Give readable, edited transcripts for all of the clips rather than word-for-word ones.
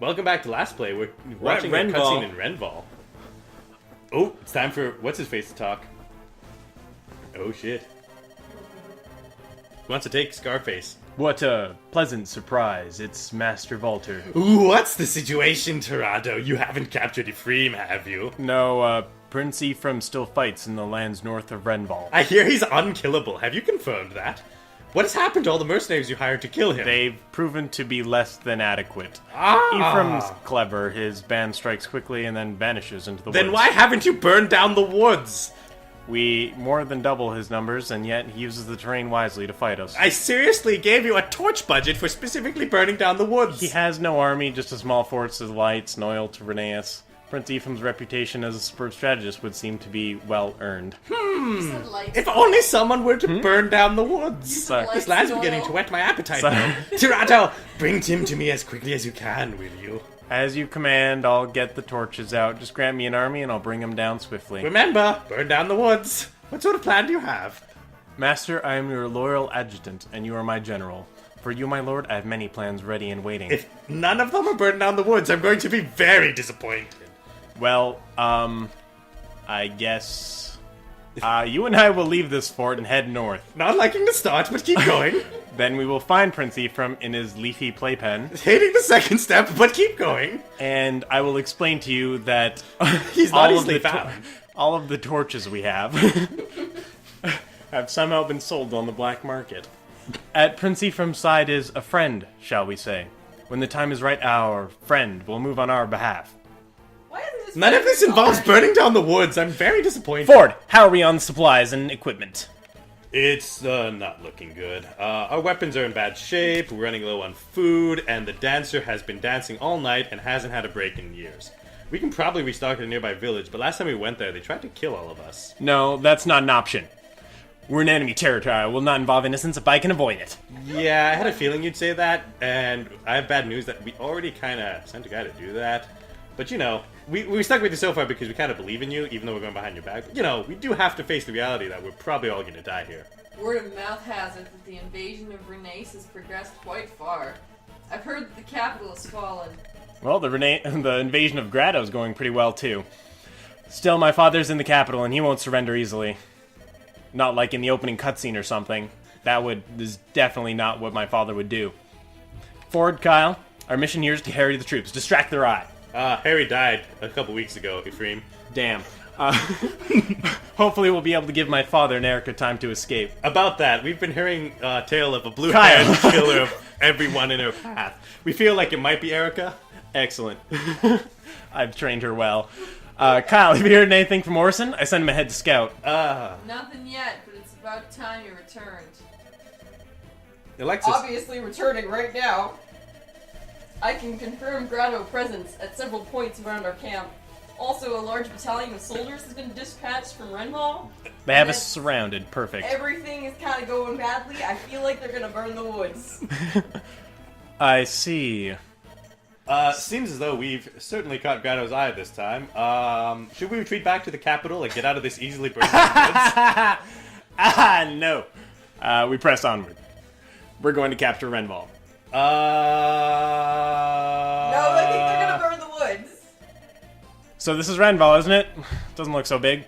Welcome back to Last Play. We're watching a cutscene in Renval. Oh, it's time for What's-His-Face to talk. Oh, shit. Who wants to take Scarface? What a pleasant surprise. It's Master Valter. Ooh, what's the situation, Torado? You haven't captured Ephraim, have you? No, Prince Ephraim still fights in the lands north of Renval. I hear he's unkillable. Have you confirmed that? What has happened to all the mercenaries you hired to kill him? They've proven to be less than adequate. Ah! Ephraim's clever. His band strikes quickly and then vanishes into the woods. Then why haven't you burned down the woods? We more than double his numbers, and yet he uses the terrain wisely to fight us. I seriously gave you a torch budget for specifically burning down the woods. He has no army, just a small force of lights, and oil to Reneus. Prince Ephraim's reputation as a superb strategist would seem to be well earned. If only someone were to burn down the woods. This land's beginning to whet my appetite now. Tirato, bring Tim to me as quickly as you can, will you? As you command, I'll get the torches out. Just grant me an army and I'll bring them down swiftly. Remember, burn down the woods. What sort of plan do you have? Master, I am your loyal adjutant, and you are my general. For you, my lord, I have many plans ready and waiting. If none of them are burning down the woods, I'm going to be very disappointed. Well, I guess... you and I will leave this fort and head north. Not liking the start, but keep going. Then we will find Prince Ephraim in his leafy playpen. Hating the second step, but keep going. And I will explain to you that... He's not easily found. All of the torches we have have somehow been sold on the black market. At Prince Ephraim's side is a friend, shall we say. When the time is right, our friend will move on our behalf. None of this involves burning down the woods. I'm very disappointed. Ford, how are we on supplies and equipment? It's not looking good. Our weapons are in bad shape, we're running low on food, and the dancer has been dancing all night and hasn't had a break in years. We can probably restock at a nearby village, but last time we went there, they tried to kill all of us. No, that's not an option. We're in enemy territory. I will not involve innocents if I can avoid it. Yeah, I had a feeling you'd say that, and I have bad news that we already kind of sent a guy to do that. But, you know, we stuck with you so far because we kind of believe in you, even though we're going behind your back. But, you know, we do have to face the reality that we're probably all going to die here. Word of mouth has it that the invasion of Reneus has progressed quite far. I've heard that the capital has fallen. Well, the invasion of Grado is going pretty well, too. Still, my father's in the capital, and he won't surrender easily. Not like in the opening cutscene or something. That is definitely not what my father would do. Ford, Kyle, our mission here is to harry the troops. Distract their eye. Harry died a couple weeks ago, Ephraim. Damn. Hopefully we'll be able to give my father and Erica time to escape. About that, we've been hearing a tale of a blue-haired killer of everyone in her path. We feel like it might be Erica. Excellent. I've trained her well. Kyle, have you heard anything from Orson? I sent him ahead to scout. Nothing yet, but it's about time you returned. Alexis. Obviously returning right now. I can confirm Grado presence at several points around our camp. Also, a large battalion of soldiers has been dispatched from Renval. They have us surrounded. Perfect. Everything is kind of going badly. I feel like they're gonna burn the woods. I see. Seems as though we've certainly caught Grado's eye this time. Should we retreat back to the capital and get out of this easily burned woods? No. We press onward. We're going to capture Renval. No, I think they're gonna burn the woods. So this is Renval, isn't it? Doesn't look so big.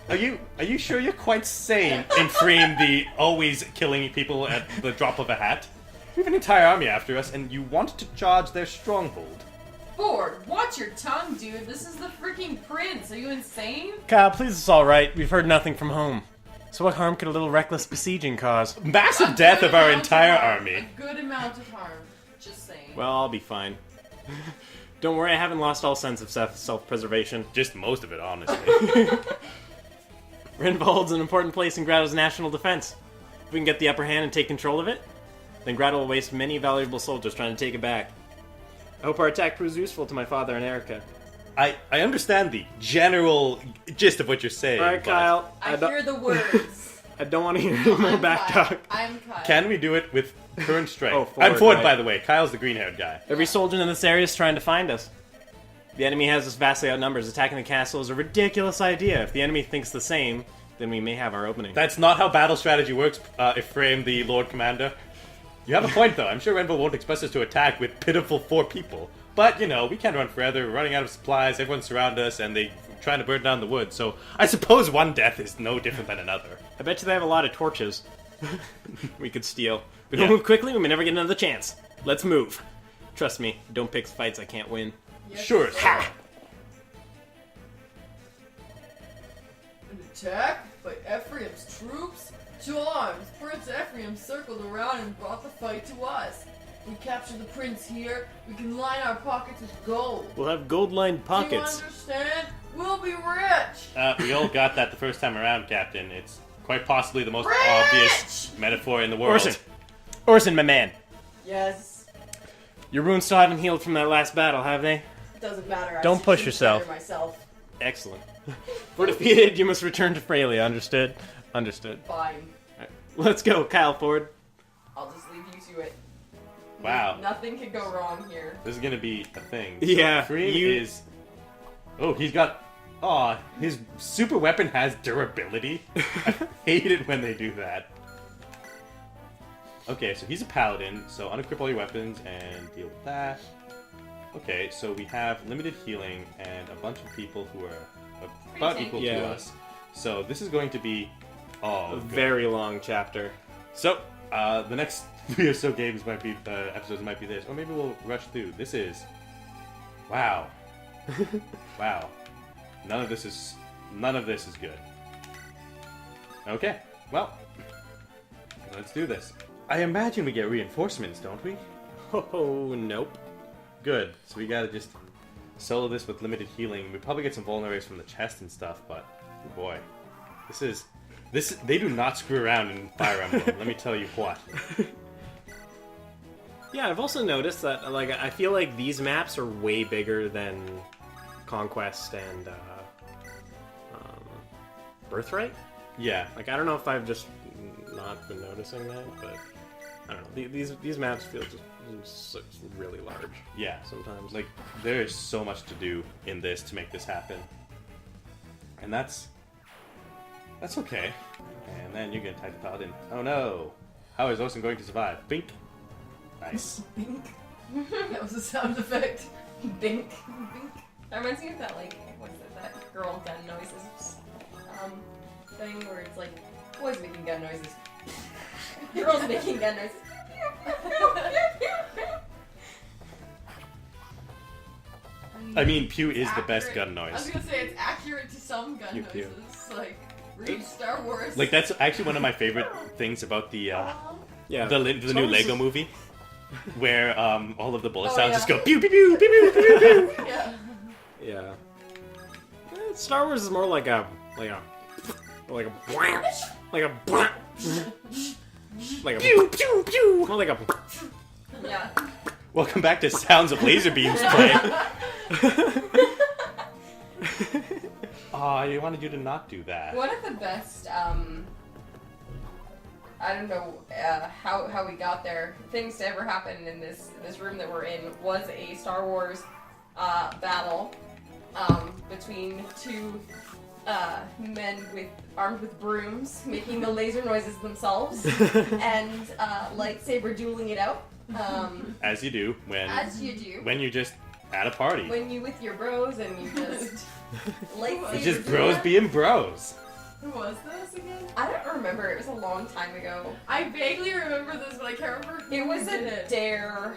Are you sure you're quite sane in freeing the always killing people at the drop of a hat? We have an entire army after us, and you want to charge their stronghold. Ford, watch your tongue, dude. This is the freaking prince. Are you insane? Kyle, please, it's all right. We've heard nothing from home. So what harm could a little reckless besieging cause? Massive death of our entire army. A good amount of harm. Just saying. Well, I'll be fine. Don't worry, I haven't lost all sense of self-preservation. Just most of it, honestly. Renval holds an important place in Grado's national defense. If we can get the upper hand and take control of it, then Grado will waste many valuable soldiers trying to take it back. I hope our attack proves useful to my father and Erica. I understand the general gist of what you're saying. Alright, Kyle. I hear the words. I don't want to hear any more back talk. I'm Kyle. Can we do it with current strength? Oh, Ford, I'm Ford, right. by the way. Kyle's the green-haired guy. Every soldier in this area is trying to find us. The enemy has us vastly outnumbered. Attacking the castle is a ridiculous idea. If the enemy thinks the same, then we may have our opening. That's not how battle strategy works, Ephraim, the Lord Commander. You have a point, though. I'm sure Renville won't expect us to attack with pitiful 4 people. But, you know, we can't run forever. We're running out of supplies. Everyone's surrounding us, and they're trying to burn down the wood. So I suppose one death is no different than another. I bet you they have a lot of torches we could steal. We Yeah. don't move quickly, we may never get another chance. Let's move. Trust me, don't pick fights I can't win. Yes, Sure. sir. Ha! An attack by Ephraim's troops? To arms! Prince Ephraim circled around and brought the fight to us. We capture the prince here, we can line our pockets with gold. We'll have gold-lined pockets. Do you understand? We'll be rich! We all got that the first time around, Captain. It's quite possibly the most Rich! obvious metaphor in the world. Orson, my man. Yes. Your wounds still haven't healed from that last battle, have they? Doesn't matter. I Don't should push take yourself. care of myself. Excellent. For defeated, you must return to Freya, understood? Understood. Fine. Alright, let's go, Kyle Ford. I'll just leave you to it. Wow. Nothing could go wrong here. This is gonna be a thing. Yeah, Ephraim you- is... Oh, he's got... Aw, his super weapon has durability. I hate it when they do that. Okay, so he's a paladin, so unequip all your weapons and deal with that. Okay, so we have limited healing and a bunch of people who are about tanky. equal Yeah. to us. So this is going to be... Oh, A good. very long chapter. So, the next 3 or so games might be, episodes might be this, or maybe we'll rush through. This is... Wow. Wow. None of this is good. Okay, well, let's do this. I imagine we get reinforcements, don't we? Oh, nope. Good. So we gotta just solo this with limited healing. We probably get some vulneraries from the chest and stuff, but boy, they do not screw around in Fire Emblem. Let me tell you what. Yeah, I've also noticed that, like, I feel like these maps are way bigger than Conquest and Birthright. Yeah. Like, I don't know if I've just not been noticing that, but I don't know. These maps feel just really large. Yeah. Sometimes. Like, there is so much to do in this to make this happen. And that's okay. And then you're gonna type the paladin. Oh no! How is Orson going to survive? Bink. Nice. Bink. That was a sound effect. Bink. Bink. That reminds me of that, like, what's it, that girl gun noises thing where it's like, boys making gun noises. Girls making gun noises. I mean, pew is the best Accurate. gun I was noise. gonna say it's accurate to some gun Pew, pew. noises. Like, read Star Wars. Like, that's actually one of my favorite things about the Yeah. the new Lego movie, where all of the bullet Oh, sounds yeah. just go pew pew pew pew pew pew pew. Yeah. Yeah. Star Wars is more like a like a like a Pew pew pew. more like a Yeah. Welcome back to Sounds of Laser Beams Play. I wanted you to not do that. One of the best, I don't know how we got there, things to ever happen in this room that we're in was a Star Wars battle between two men armed with brooms making the laser noises themselves and lightsaber dueling it out. As you do As you do. when you're just at a party. When you with your bros and you just lightsaber It's just duel bros it. being bros. Who was this again? I don't remember. It was a long time ago. I vaguely remember this, but I can't remember who It was did a it. dare.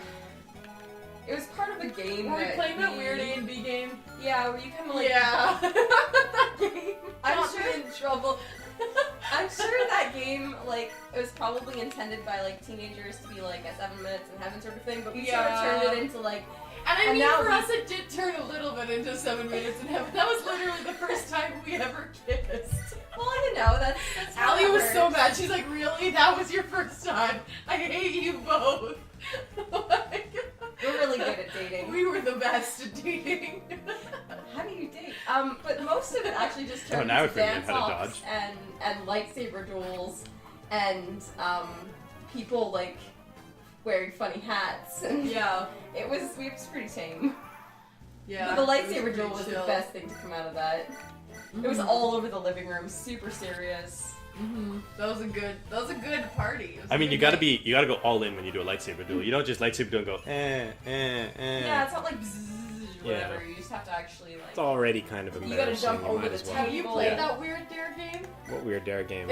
It was part of a game. Were we that playing that weird A&B game? Yeah, where you kind of like. Yeah. That game I'm got sure- me in trouble. I'm sure that game, like, it was probably intended by like teenagers to be like a 7 minutes in heaven sort of thing, but we sort of Yeah. turned it into like. And I And mean, now for we- us, it did turn a little bit into 7 minutes in heaven. That was literally the first time we ever kissed. Well, you know, that's how Allie it was so works. mad. She's like, really? That was your first time? I hate you both. Like, We're really good at dating. we were the best at dating. How do you date? But most of it actually just turned now into I forget dance how to offs dodge. and lightsaber duels and people like wearing funny hats and Yeah. it was pretty tame. Yeah. But the it was lightsaber pretty duel was the chill. best thing to come out of that. It was all over the living room, super serious. That was a good party. It was I a mean, good you gotta night. go all in when you do a lightsaber duel. You don't just lightsaber duel and go, Yeah, it's not like bzzz, whatever. Yeah. You just have to actually like. It's already kind of You embarrassing. gotta jump over might the as well. Have you table. played Yeah. that Weird Dare game? What weird dare game?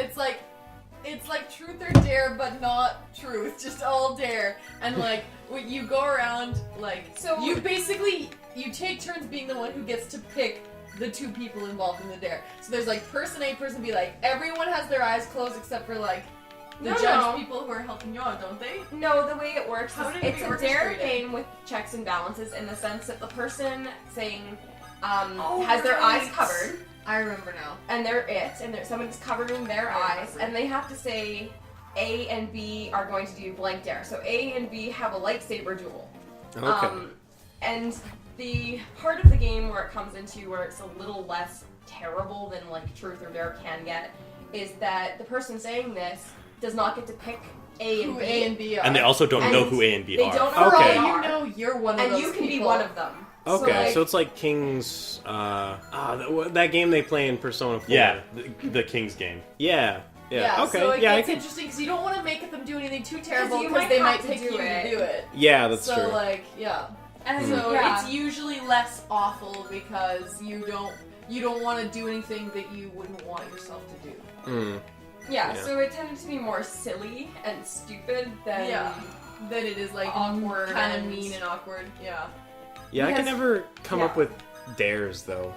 It's like truth or dare, but not truth, just all dare. And like when you go around, like So- you basically you take turns being the one who gets to pick the two people involved in the dare. So there's like person A, person B. Like everyone has their eyes closed except for like the No, judge no. people who are helping you out, don't they? No, the way it works How is did it it's be a dare orchestrated? game with checks and balances in the sense that the person saying Oh, has their right. eyes covered I remember now. and they're someone's covering their I eyes remember. and they have to say A and B are going to do blank dare. So A and B have a lightsaber duel. Okay. And the part of the game where it comes into where it's a little less terrible than like truth or dare can get is that the person saying this does not get to pick A and Who B. A and B are. and they also don't know And who A and B they are. don't know For who all Okay. they you are. know, you're one of And those you can be people. one of them. Okay, like- so it's like King's, that game they play in Persona 4. Yeah, the King's game. Yeah. Yeah. Okay. So it yeah, I gets could. interesting because you don't want to make them do anything too terrible you because might they have might to pick do you it. to do it. Yeah, that's So true. like, yeah. And So yeah. it's usually less awful because you don't want to do anything that you wouldn't want yourself to do. Mm. Yeah, Yeah. so it tended to be more silly and stupid than That it is like Awkward kind of and- mean and awkward. Yeah. Yeah, I can Because- never come up yeah. with dares though.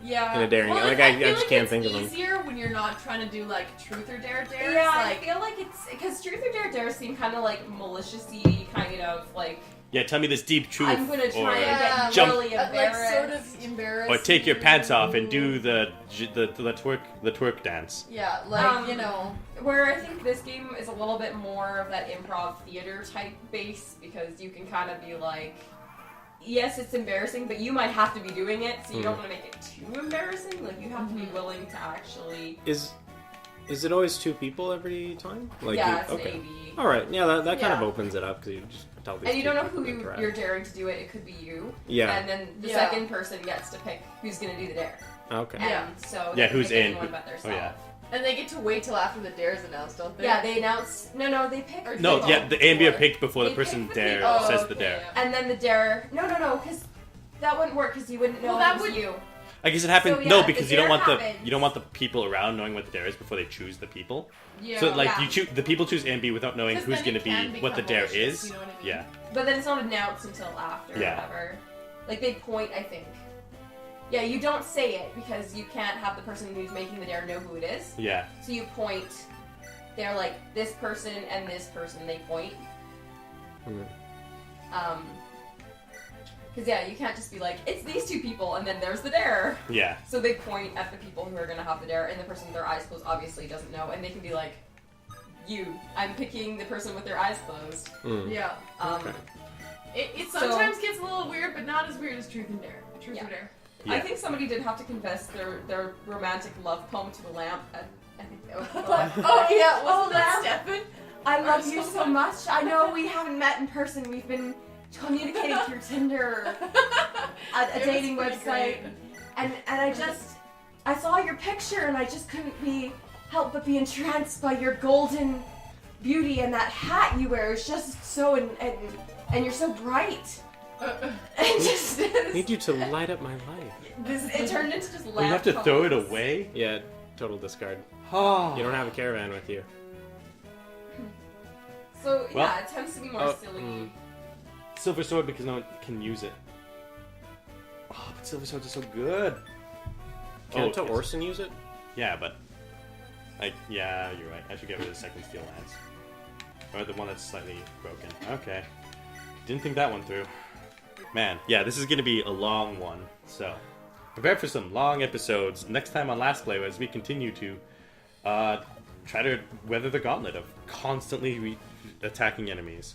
Yeah. In a daring well, game. Like, I I feel just like can't it's think of them. easier when you're not trying to do like truth or dare dares. Yeah, like, I feel like it's because truth or dare seem kind of like maliciously, kind of like Yeah, tell me this deep truth. I'm gonna try or, and Yeah, get jump- really like embarrassed. sort of embarrassed. or take your pants off and you. do the twerk dance. Yeah, like you know. Where I think this game is a little bit more of that improv theater type base because you can kind of be like, yes, it's embarrassing, but you might have to be doing it, so you don't want to make it too embarrassing. Like you have to be willing to actually. Is it always two people every time? Like Yeah, you- it's okay. maybe. All right. Yeah, that kind of Yeah. opens it up because you just tell these And you don't know people who to interact. you're daring to do it. It could be you. Yeah. And then the Yeah. second person gets to pick who's gonna do the dare. Okay. And Yeah. so Yeah, they who's pick in, anyone who- but oh, themselves. yeah. And they get to wait till after the dare's announced, don't they? Yeah, they announce. No, they pick. Or No, Pick yeah, all the A and B are before. picked before the They person pick the dare people. says Oh, the okay, dare. yeah. And then the dare. No, because that wouldn't work because you wouldn't know Well, that that was would- you. I guess it happened. So, yeah, no, the because you don't dare want happens. the people around knowing what the dare is before they choose the people. Yeah. So like Yeah. you choose the people choose A and B without knowing 'Cause who's then going it to can be what the become dare malicious, is. you know what I mean? Yeah. But then it's not announced until after, Yeah. or whatever. Like they point, I think. Yeah, you don't say it because you can't have the person who's making the dare know who it is. Yeah. So you point. They're like this person and this person. They point. Hmm. Because yeah, you can't just be like it's these two people and then there's the dare. Yeah. So they point at the people who are gonna have the dare, and the person with their eyes closed obviously doesn't know, and they can be like, "You, I'm picking the person with their eyes closed." Mm. Yeah. Okay. It So- sometimes gets a little weird, but not as weird as truth and dare. Truth Yeah. or dare. I Yeah. think somebody did have to confess their romantic love poem to the lamp. I think that was the lamp. Oh yeah, Oh, wasn't that lamp. Stefan? I love so you so much. I know we haven't met in person. We've been communicating through Tinder, a It was dating pretty website, great. and I saw your picture and I just couldn't help but be entranced by your golden beauty and that hat you wear is just so and you're so bright. And just Need you to light up my life. it turned into just lamp Oh, you have to throw it poems. away. Yeah, total discard. Oh. You don't have a caravan with you. So Well- yeah, it tends to be more Oh, silly. mm. Silver sword because no one can use it. Oh, but silver swords are so good. Can't yes. Orson use it? Yeah, but yeah, you're right. I should get rid of the second steel lance, or the one that's slightly broken. Okay, didn't think that one through. Man, yeah, this is gonna be a long one. So prepare for some long episodes next time on Last Play as we continue to try to weather the gauntlet of constantly attacking enemies.